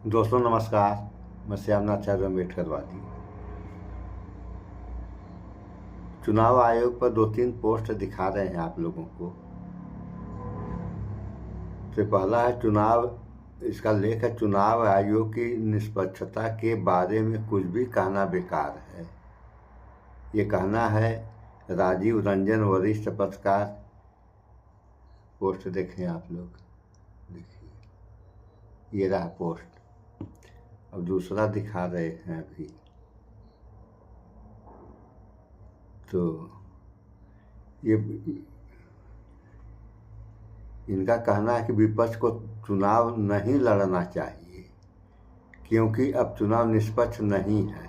दोस्तों नमस्कार। मैं श्यामनाचार्य अम्बेडकरवादी। चुनाव आयोग पर 2-3 पोस्ट दिखा रहे हैं आप लोगों को। तो पहला है चुनाव, इसका लेख है चुनाव आयोग की निष्पक्षता के बारे में कुछ भी कहना बेकार है। ये कहना है राजीव रंजन, वरिष्ठ पत्रकार। पोस्ट देखें आप लोग, देखिए ये रहा पोस्ट। अब दूसरा दिखा रहे हैं अभी, तो ये इनका कहना है कि विपक्ष को चुनाव नहीं लड़ना चाहिए क्योंकि अब चुनाव निष्पक्ष नहीं है।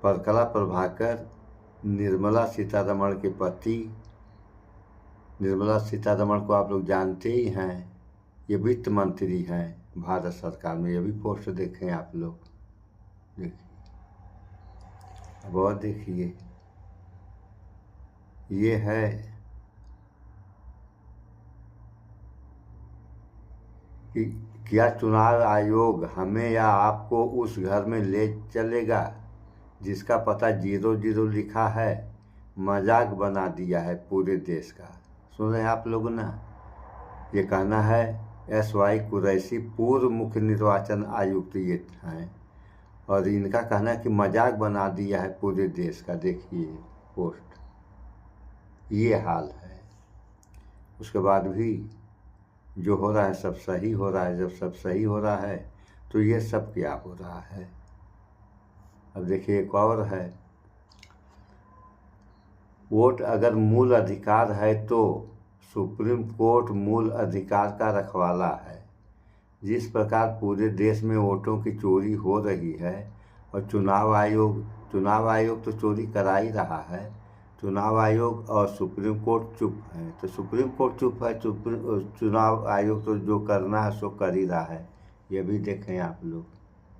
परकला प्रभाकर निर्मला सीतारमण के पति, निर्मला सीतारमण को आप लोग जानते ही हैं, ये वित्त मंत्री हैं भारत सरकार में। ये भी पोस्ट देखें आप लोग, देखिए अब और देखिए, ये है कि क्या चुनाव आयोग हमें या आपको उस घर में ले चलेगा जिसका पता 00 लिखा है। मजाक बना दिया है पूरे देश का। सुन रहे हैं आप लोग ना। ये कहना है SY कुरैशी, पूर्व मुख्य निर्वाचन आयुक्त ये हैं, और इनका कहना है कि मजाक बना दिया है पूरे देश का। देखिए पोस्ट, ये हाल है। उसके बाद भी जो हो रहा है सब सही हो रहा है। जब सब सही हो रहा है तो ये सब क्या हो रहा है। अब देखिए एक और है, वोट अगर मूल अधिकार है तो सुप्रीम कोर्ट मूल अधिकार का रखवाला है। जिस प्रकार पूरे देश में वोटों की चोरी हो रही है और चुनाव आयोग तो चोरी करा ही रहा है। चुनाव आयोग और सुप्रीम कोर्ट चुप है, तो सुप्रीम कोर्ट चुप है, चुनाव आयोग तो जो करना है सो कर ही रहा है। ये भी देखें आप लोग,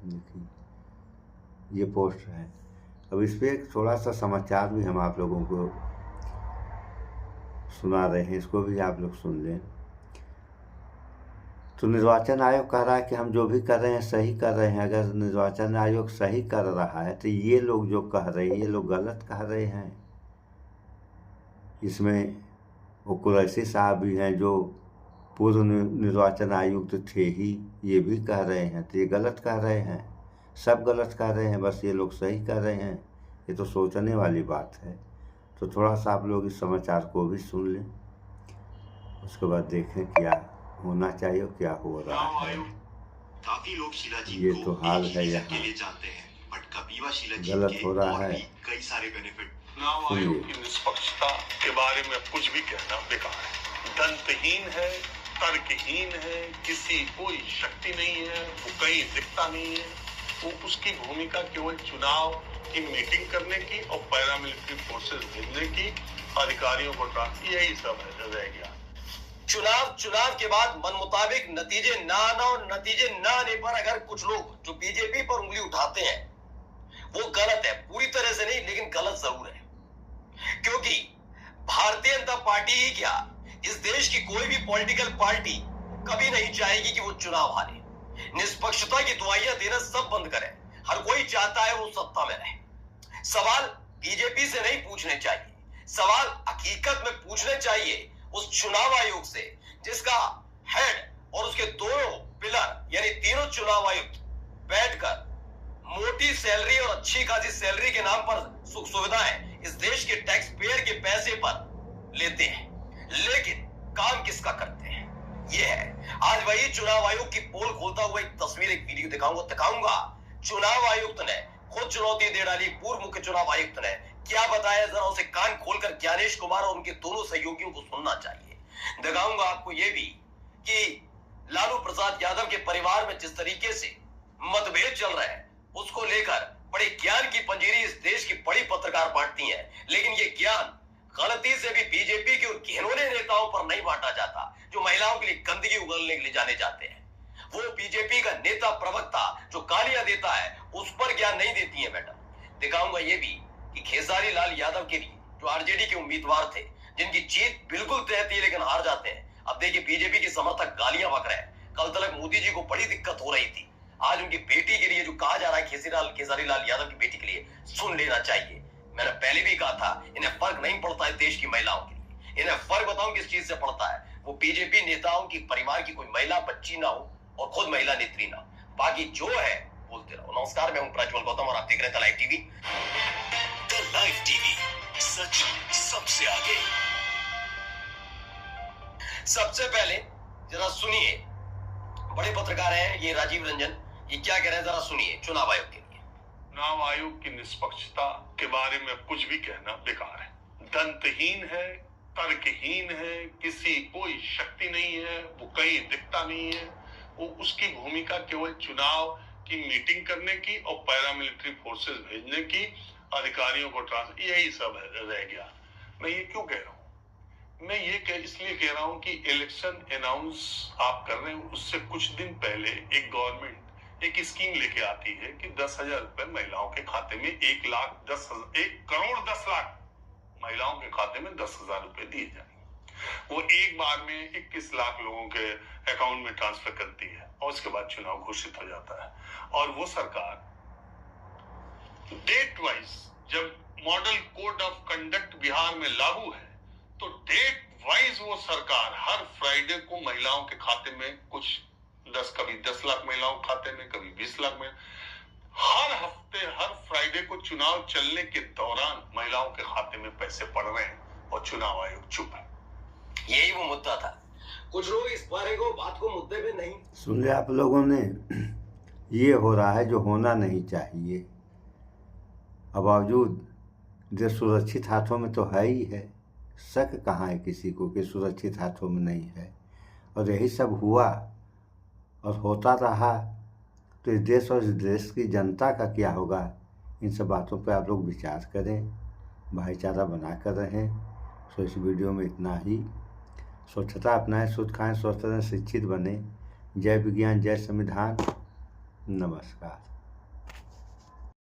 देखिए ये पोस्ट है। अब इस पर एक थोड़ा सा समाचार भी हम आप लोगों को सुना रहे हैं, इसको भी आप लोग सुन लें। तो निर्वाचन आयोग कह रहा है कि हम जो भी कर रहे हैं सही कर रहे हैं। अगर निर्वाचन आयोग सही कर रहा है तो ये लोग जो कह रहे हैं ये लोग गलत कह रहे हैं। इसमें वो कुरैशी साहब भी हैं जो पूर्व निर्वाचन आयुक्त थे ही, ये भी कह रहे हैं। तो ये गलत कह रहे हैं, सब गलत कह रहे हैं, बस ये लोग सही कर रहे हैं। ये तो सोचने वाली बात है। तो थोड़ा सा आप लोग इस समाचार को भी सुन लें, उसके बाद देखें क्या होना चाहिए और क्या हो रहा है। ये तो हाल है यहाँ, गलत हो रहा है। कई सारे बेनिफिट। चुनाव आयोग की निष्पक्षता के बारे में कुछ भी कहना बेकार है। दंतहीन है, तर्कहीन है, किसी कोई शक्ति नहीं है, वो कहीं दिखता नहीं है। वो उसकी भूमिका केवल चुनाव की मीटिंग करने की और पैरामिलिट्री फोर्सेस भेजने की, अधिकारियों को ट्रांसफर, यही सब है रह गया। चुनाव के बाद मन मुताबिक नतीजे ना आना और नतीजे ना आने पर अगर कुछ लोग जो बीजेपी पर उंगली उठाते हैं वो गलत है। पूरी तरह से नहीं, लेकिन गलत जरूर है। क्योंकि भारतीय जनता पार्टी ही क्या, इस देश की कोई भी पॉलिटिकल पार्टी कभी नहीं चाहेगी कि वो चुनाव हारे। निष्पक्षता की दुआइयां देना सब बंद करें। हर कोई चाहता है वो सत्ता में रहे। सवाल बीजेपी से नहीं पूछने चाहिए, सवाल हकीकत में पूछने चाहिए उस चुनाव आयोग से जिसका हेड और उसके दोनों पिलर यानी तीनों चुनाव आयुक्त बैठकर मोटी सैलरी और अच्छी खासी सैलरी के नाम पर सुख सुविधाएं इस देश के टैक्स पेयर के पैसे पर लेते हैं, लेकिन काम किसका करते हैं ये है। आज वही चुनाव आयोग की पोल खोलता हुआ एक तस्वीर, एक वीडियो दिखाऊंगा। चुनाव आयुक्त ने खुद चुनौती दे डाली। पूर्व मुख्य चुनाव आयुक्त ने क्या बताया, जरा उसे कान खोलकर ज्ञानेश कुमार और उनके दोनों सहयोगियों को सुनना चाहिए। दिखाऊंगा आपको ये भी कि लालू प्रसाद यादव के परिवार में जिस तरीके से मतभेद चल रहे हैं उसको लेकर बड़े ज्ञान की पंजीरी इस देश की बड़ी पत्रकार बांटती हैं, लेकिन ये ज्ञान गलती से भी बीजेपी के उन घिनौने नेताओं पर नहीं बांटा जाता जो महिलाओं के लिए गंदगी उगलने के लिए जाने जाते हैं। वो बीजेपी का नेता प्रवक्ता जो गालियां देता है उस पर ज्ञान नहीं देती है मैडम। दिखाऊंगा ये भी कि खेसारी लाल यादव के लिए जो आरजेडी के उम्मीदवार थे, जिनकी जीत बिल्कुल तय थी लेकिन हार जाते हैं। अब देखिए बीजेपी के समर्थक गालियां बक रहे हैं। कल तक मोदी जी को बड़ी दिक्कत हो रही थी आज उनकी बेटी के लिए जो कहा जा रहा है खेसारी लाल यादव की बेटी के लिए, सुन लेना चाहिए। मैंने पहले भी कहा था, इन्हें फर्क नहीं पड़ता है देश की महिलाओं के लिए। इन्हें फर्क बताऊं किस चीज से पड़ता है, वो बीजेपी नेताओं की परिवार की कोई महिला बच्ची ना हो और खुद महिला नेत्री ना हो। बाकी जो है बोलते रहो। नमस्कार, मैं हूं प्रज्वल गौतम और आप देख रहे हैं the live TV. The live TV, सच सबसे आगे। सबसे पहले जरा सुनिए, बड़े पत्रकार हैं ये राजीव रंजन, ये क्या कह रहे हैं, जरा सुनिए। चुनाव आयोग के लिए, चुनाव आयोग की निष्पक्षता के बारे में कुछ भी कहना बेकार है। दंतहीन है, तर्कहीन है, किसी कोई शक्ति नहीं है, वो कहीं दिखता नहीं है। वो उसकी भूमिका केवल चुनाव की मीटिंग करने की और पैरामिलिट्री फोर्सेस भेजने की, अधिकारियों को ट्रांसफर, यही सब रह गया। मैं ये क्यों कह रहा हूँ? मैं ये इसलिए कह रहा हूँ कि इलेक्शन अनाउंस आप कर रहे हैं, उससे कुछ दिन पहले एक गवर्नमेंट एक स्कीम लेके आती है कि 10,000 रुपए महिलाओं के खाते में 1,10,00,000 महिलाओं के खाते में 10,000 रुपए दिए जाएंगे। वो एक बार में 21 लाख लोगों के अकाउंट में ट्रांसफर करती है और उसके बाद चुनाव घोषित हो जाता है। और वो सरकार डेट वाइज, जब model code of conduct Bihar में लागू है, तो डेट वाइज वो सरकार हर फ्राइडे को महिलाओं के खाते में कुछ कभी 10 लाख महिलाओं के खाते में, कभी 20 लाख में, हर हफ्ते हर फ्राइडे को चुनाव चलने के दौरान महिलाओं के खाते में पैसे पड़ रहे हैं और चुनाव आयोग चुप है। यही वो मुद्दा था। कुछ लोग इस बारे को बात को मुद्दे पे नहीं सुन लिया आप लोगों ने। ये हो रहा है जो होना नहीं चाहिए। अब बावजूद जो सुरक्षित हाथों में तो है ही है, शक कहाँ है किसी को कि सुरक्षित हाथों में नहीं है। और यही सब हुआ और होता रहा तो इस देश और इस देश की जनता का क्या होगा। इन सब बातों पर आप लोग विचार करें, भाईचारा बना कर रहें। सो इस वीडियो में इतना ही। स्वच्छता अपनाएं, शुद्ध खाएं, स्वस्थ रहें, शिक्षित बने। जय विज्ञान, जय संविधान। नमस्कार।